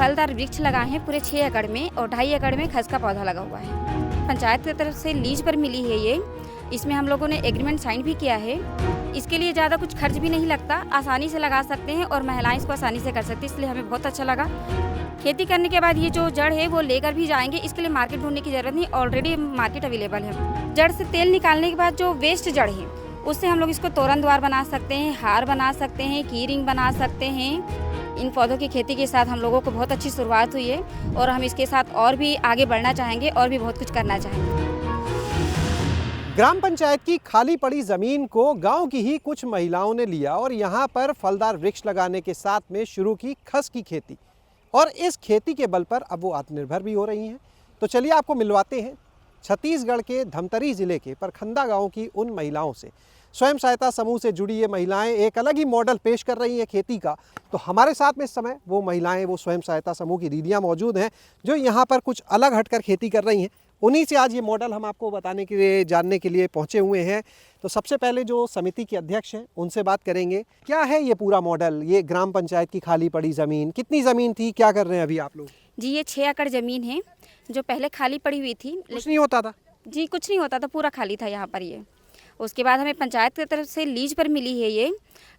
फलदार वृक्ष लगाए हैं पूरे 6 एकड़ में और 2.5 एकड़ में खस का पौधा लगा हुआ है। पंचायत की तरफ से लीज पर मिली है ये। इसमें हम लोगों ने एग्रीमेंट साइन भी किया है। इसके लिए ज़्यादा कुछ खर्च भी नहीं लगता, आसानी से लगा सकते हैं और महिलाएं इसको आसानी से कर सकती हैं, इसलिए हमें बहुत अच्छा लगा। खेती करने के बाद ये जो जड़ है वो लेकर भी जाएंगे, इसके लिए मार्केट ढूंढने की ज़रूरत नहीं, ऑलरेडी मार्केट अवेलेबल है। जड़ से तेल निकालने के बाद जो वेस्ट जड़ है उससे हम लोग इसको तोरण द्वार बना सकते हैं, हार बना सकते हैं, की रिंग बना सकते हैं। इन पौधों की खेती के साथ हम लोगों को बहुत अच्छी शुरुआत हुई है और हम इसके साथ और भी आगे बढ़ना चाहेंगे और भी बहुत कुछ करना चाहेंगे। ग्राम पंचायत की खाली पड़ी ज़मीन को गांव की ही कुछ महिलाओं ने लिया और यहां पर फलदार वृक्ष लगाने के साथ में शुरू की खस की खेती, और इस खेती के बल पर अब वो आत्मनिर्भर भी हो रही हैं। तो चलिए आपको मिलवाते हैं छत्तीसगढ़ के धमतरी ज़िले के परखंदा गांव की उन महिलाओं से। स्वयं सहायता समूह से जुड़ी ये महिलाएं एक अलग ही मॉडल पेश कर रही हैं खेती का। तो हमारे साथ में इस समय वो महिलाएं, वो स्वयं सहायता समूह की दीदियाँ मौजूद हैं जो यहाँ पर कुछ अलग हटकर खेती कर रही हैं। उन्हीं से आज ये मॉडल हम आपको बताने के लिए, जानने के लिए पहुँचे हुए हैं। तो सबसे पहले जो समिति के अध्यक्ष हैं उनसे बात करेंगे। क्या है ये पूरा मॉडल, ये ग्राम पंचायत की खाली पड़ी ज़मीन, कितनी ज़मीन थी, क्या कर रहे हैं अभी आप लोग? जी ये 6 एकड़ ज़मीन है जो पहले खाली पड़ी हुई थी। कुछ नहीं होता था? जी कुछ नहीं होता था, पूरा खाली था यहाँ पर ये। उसके बाद हमें पंचायत की तरफ से लीज पर मिली है ये।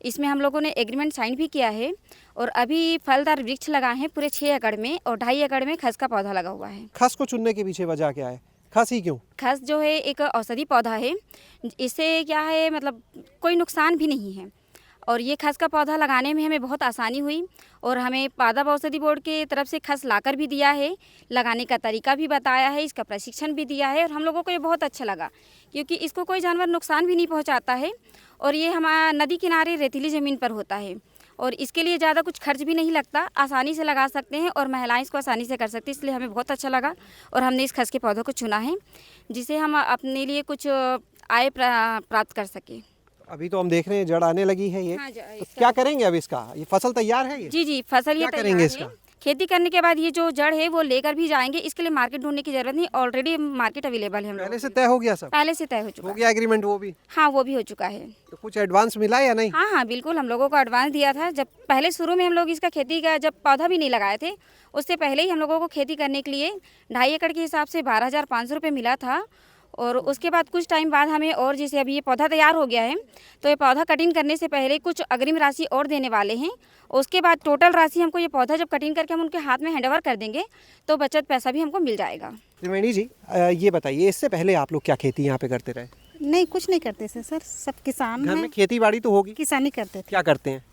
इसमें हम लोगों ने एग्रीमेंट साइन भी किया है और अभी फलदार वृक्ष लगाए हैं पूरे 6 एकड़ में और 2.5 एकड़ में खस का पौधा लगा हुआ है। खस को चुनने के पीछे वजह क्या है? खस ही क्यों? खस जो है एक औषधि पौधा है, इससे क्या है मतलब कोई नुकसान भी नहीं है और ये खस का पौधा लगाने में हमें बहुत आसानी हुई और हमें पादप औषधि बोर्ड की तरफ से खस लाकर भी दिया है, लगाने का तरीका भी बताया है, इसका प्रशिक्षण भी दिया है और हम लोगों को ये बहुत अच्छा लगा क्योंकि इसको कोई जानवर नुकसान भी नहीं पहुंचाता है और ये हमारा नदी किनारे रेतीली ज़मीन पर होता है और इसके लिए ज़्यादा कुछ खर्च भी नहीं लगता, आसानी से लगा सकते हैं और महिलाएं इसको आसानी से कर सकती हैं, इसलिए हमें बहुत अच्छा लगा और हमने इस खस के पौधों को चुना है जिसे हम अपने लिए कुछ आय प्राप्त कर सकें। अभी तो हम देख रहे हैं जड़ आने लगी है ये। हाँ, तो क्या करेंगे अब इसका? ये फसल तैयार है ये? जी फसल ये क्या करेंगे इसका? खेती करने के बाद ये जो जड़ है वो लेकर भी जाएंगे, इसके लिए मार्केट ढूंढने की जरूरत नहीं, ऑलरेडी मार्केट अवेलेबल है। हम पहले से तय हो गया सब? पहले से तय हो चुका हो गया एग्रीमेंट वो भी? हाँ वो भी हो चुका है। तो कुछ एडवांस मिला या नहीं? हाँ बिल्कुल, हम लोगों को एडवांस दिया था। जब पहले शुरू में हम लोग इसका खेती का जब पौधा भी नहीं लगाए थे उससे पहले ही हम लोगों को खेती करने के लिए 2.5 एकड़ के हिसाब से 12,500 रुपये मिला था और उसके बाद कुछ टाइम बाद हमें और जैसे अभी ये पौधा तैयार हो गया है तो ये पौधा कटिंग करने से पहले कुछ अग्रिम राशि और देने वाले हैं। उसके बाद टोटल राशि हमको ये पौधा जब कटिंग करके हम उनके हाथ में हैंडओवर कर देंगे तो बचत पैसा भी हमको मिल जाएगा। त्रिवेणी जी ये बताइए, इससे पहले आप लोग क्या खेती यहाँ पे करते रहे? नहीं कुछ नहीं करते थे सर, सब किसान घर हैं। में खेती बाड़ी तो होगी? किसानी करते थे। क्या करते हैं?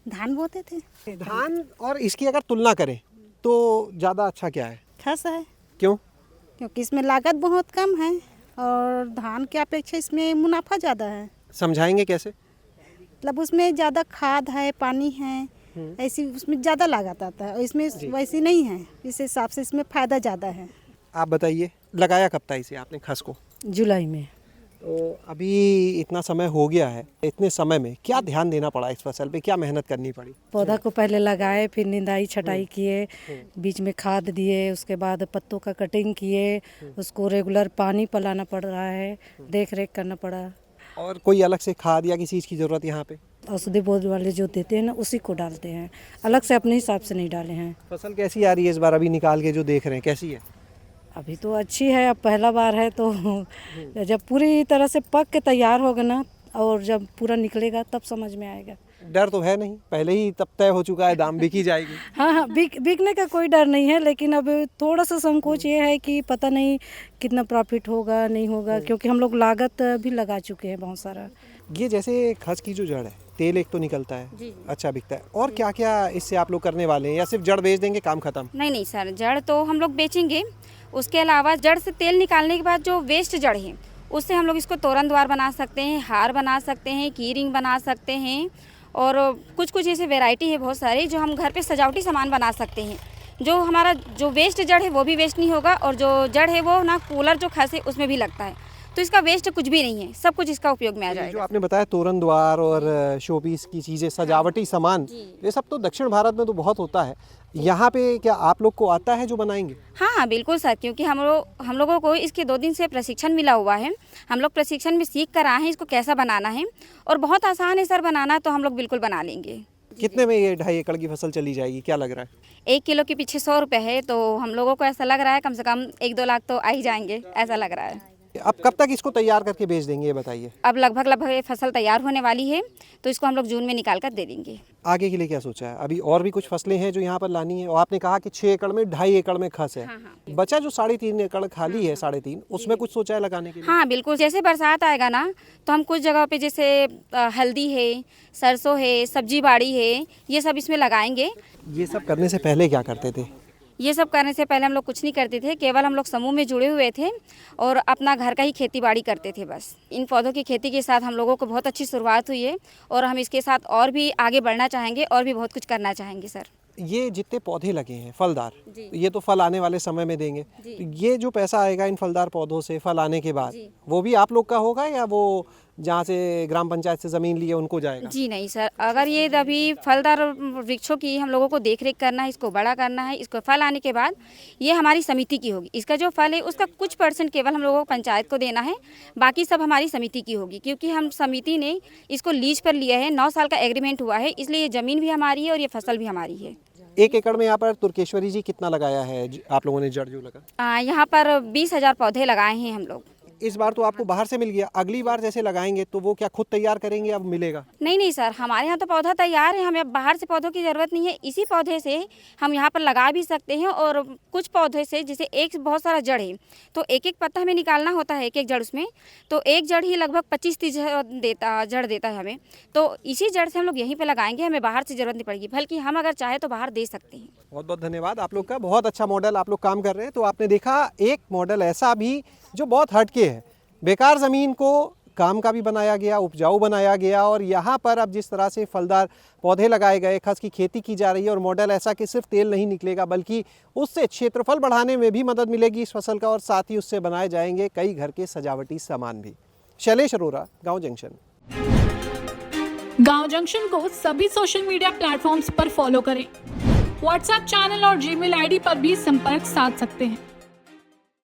धान बोते थे। धान और इसकी अगर तुलना करें तो ज़्यादा अच्छा क्या है? खस है। क्यों? क्योंकि इसमें लागत बहुत कम है और धान के अपेक्षा इसमें मुनाफा ज़्यादा है। समझाएंगे कैसे? मतलब उसमें ज़्यादा खाद है, पानी है, ऐसी उसमें ज़्यादा लागत आता है और इसमें वैसी नहीं है, इस हिसाब से इसमें फ़ायदा ज़्यादा है। आप बताइए, लगाया कब था इसे आपने खस को? जुलाई में। तो अभी इतना समय हो गया है, इतने समय में क्या ध्यान देना पड़ा इस फसल पे, क्या मेहनत करनी पड़ी? पौधा को पहले लगाए, फिर निंदाई छटाई किए, बीच में खाद दिए, उसके बाद पत्तों का कटिंग किए, उसको रेगुलर पानी पिलाना पड़ रहा है, देख रेख करना पड़ा। और कोई अलग से खाद या किसी चीज़ की ज़रूरत यहाँ पे? औषधि बोर्ड वाले जो देते हैं ना उसी को डालते हैं, अलग से अपने हिसाब से नहीं डाले हैं। फसल कैसी आ रही है इस बार, अभी निकाल के जो देख रहे हैं कैसी है? अभी तो अच्छी है, अब पहला बार है तो जब पूरी तरह से पक के तैयार होगा ना और जब पूरा निकलेगा तब समझ में आएगा। डर तो है नहीं? पहले ही तब तय हो चुका है, दाम बिकी जाएगी। हाँ बिकने का कोई डर नहीं है, लेकिन अब थोड़ा सा संकोच ये है कि पता नहीं कितना प्रॉफिट होगा नहीं होगा, क्योंकि हम लोग लागत भी लगा चुके हैं बहुत सारा। ये जैसे खस की जो जड़ है, तेल एक तो निकलता है, जी। अच्छा बिकता है, और क्या क्या इससे आप लोग करने वाले हैं या सिर्फ जड़ बेच देंगे काम खत्म? नहीं सर, जड़ तो हम लोग बेचेंगे, उसके अलावा जड़ से तेल निकालने के बाद जो वेस्ट जड़ है उससे हम लोग इसको तोरण द्वार बना सकते हैं, हार बना सकते हैं, की रिंग बना सकते हैं और कुछ ऐसे वैरायटी है बहुत सारी जो हम घर पे सजावटी सामान बना सकते हैं। जो हमारा जो वेस्ट जड़ है वो भी वेस्ट नहीं होगा और जो जड़ है वो ना कूलर जो खस है उसमें भी लगता है, तो इसका वेस्ट कुछ भी नहीं है, सब कुछ इसका उपयोग में आ जो जाएगा। आपने बताया तोरण द्वार और शोपीस की चीज़ें, सजावटी सामान, ये सब तो दक्षिण भारत में तो बहुत होता है, यहाँ पे क्या आप लोग को आता है जो बनाएंगे? हाँ बिल्कुल सर, क्योंकि हम लोगों को इसके 2 दिन से प्रशिक्षण मिला हुआ है। हम लोग प्रशिक्षण में सीख कर आए हैं इसको कैसा बनाना है और बहुत आसान है सर बनाना, तो हम लोग बिल्कुल बना लेंगे। कितने में ये 2.5 एकड़ की फसल चली जाएगी, क्या लग रहा है? 1 किलो के पीछे 100 रुपये है, तो हम लोगों को ऐसा लग रहा है कम से कम 1-2 लाख तो आ ही जाएंगे, ऐसा लग रहा है। अब कब तक इसको तैयार करके बेच देंगे, ये बताइए। अब लगभग ये फसल तैयार होने वाली है, तो इसको हम लोग जून में निकाल कर दे देंगे। आगे के लिए क्या सोचा है? अभी और भी कुछ फसलें हैं जो यहाँ पर लानी है, और आपने कहा कि 6 एकड़ में 2.5 एकड़ में खस है। हाँ। बचा जो 3.5 एकड़ खाली है, 3.5, उसमें कुछ सोचा है लगाने के लिए? हाँ बिल्कुल, जैसे बरसात आएगा ना तो हम कुछ जगह पे जैसे हल्दी है, सरसों है, सब्जी बाड़ी है, ये सब इसमें लगाएंगे। ये सब करने से पहले क्या करते थे? ये सब करने से पहले हम लोग कुछ नहीं करते थे, केवल हम लोग समूह में जुड़े हुए थे और अपना घर का ही खेती बाड़ी करते थे बस। इन पौधों की खेती के साथ हम लोगों को बहुत अच्छी शुरुआत हुई है और हम इसके साथ और भी आगे बढ़ना चाहेंगे और भी बहुत कुछ करना चाहेंगे सर। ये जितने पौधे लगे हैं फलदार, जी। ये तो फल आने वाले समय में देंगे, तो ये जो पैसा आएगा इन फलदार पौधों से फल आने के बाद, वो भी आप लोग का होगा या वो जहाँ से ग्राम पंचायत से ज़मीन ली है उनको जाएगा? जी नहीं सर, अगर ये अभी फलदार वृक्षों की हम लोगों को देखरेख करना है, इसको बड़ा करना है, इसको फल आने के बाद ये हमारी समिति की होगी। इसका जो फल है उसका कुछ % केवल हम लोगों को पंचायत को देना है, बाकी सब हमारी समिति की होगी, क्योंकि हम समिति ने इसको लीज पर लिया है, 9 साल का एग्रीमेंट हुआ है, इसलिए ये ज़मीन भी हमारी है और ये फसल भी हमारी है। 1 एकड़ में यहाँ पर तुर्केश्वरी जी कितना लगाया है आप लोगों ने जड़ जो लगा? यहाँ पर 20,000 पौधे लगाए हैं हम लोग। इस बार तो आपको बाहर से मिल गया, अगली बार जैसे लगाएंगे तो वो क्या खुद तैयार करेंगे, अब मिलेगा? नहीं सर, हमारे यहाँ तो पौधा तैयार है, हमें बाहर से पौधों की ज़रूरत नहीं है। इसी पौधे से हम यहाँ पर लगा भी सकते हैं और कुछ पौधे से जैसे एक बहुत सारा जड़ है तो एक पत्ता हमें निकालना होता है, एक जड़ उसमें, तो एक जड़ ही लगभग 25-30 जड़ देता है हमें, तो इसी जड़ से हम लोग यहीं पर लगाएंगे, हमें बाहर से ज़रूरत नहीं पड़ेगी, बल्कि हम अगर चाहे तो बाहर दे सकते हैं। बहुत बहुत धन्यवाद आप लोग का, बहुत अच्छा मॉडल आप लोग काम कर रहे हैं। तो आपने देखा एक मॉडल ऐसा भी जो बहुत हटके है, बेकार ज़मीन को काम का भी बनाया गया, उपजाऊ बनाया गया, और यहाँ पर अब जिस तरह से फलदार पौधे लगाए गए, खस की खेती की जा रही है, और मॉडल ऐसा कि सिर्फ तेल नहीं निकलेगा बल्कि उससे क्षेत्रफल बढ़ाने में भी मदद मिलेगी इस फसल का, और साथ ही उससे बनाए जाएंगे कई घर के सजावटी सामान भी। शैलेश अरोरा, गाँव जंक्शन। गाँव जंक्शन को सभी सोशल मीडिया प्लेटफॉर्म्स पर फॉलो करें। व्हाट्सएप चैनल और जीमेल आईडी पर भी संपर्क साध सकते हैं।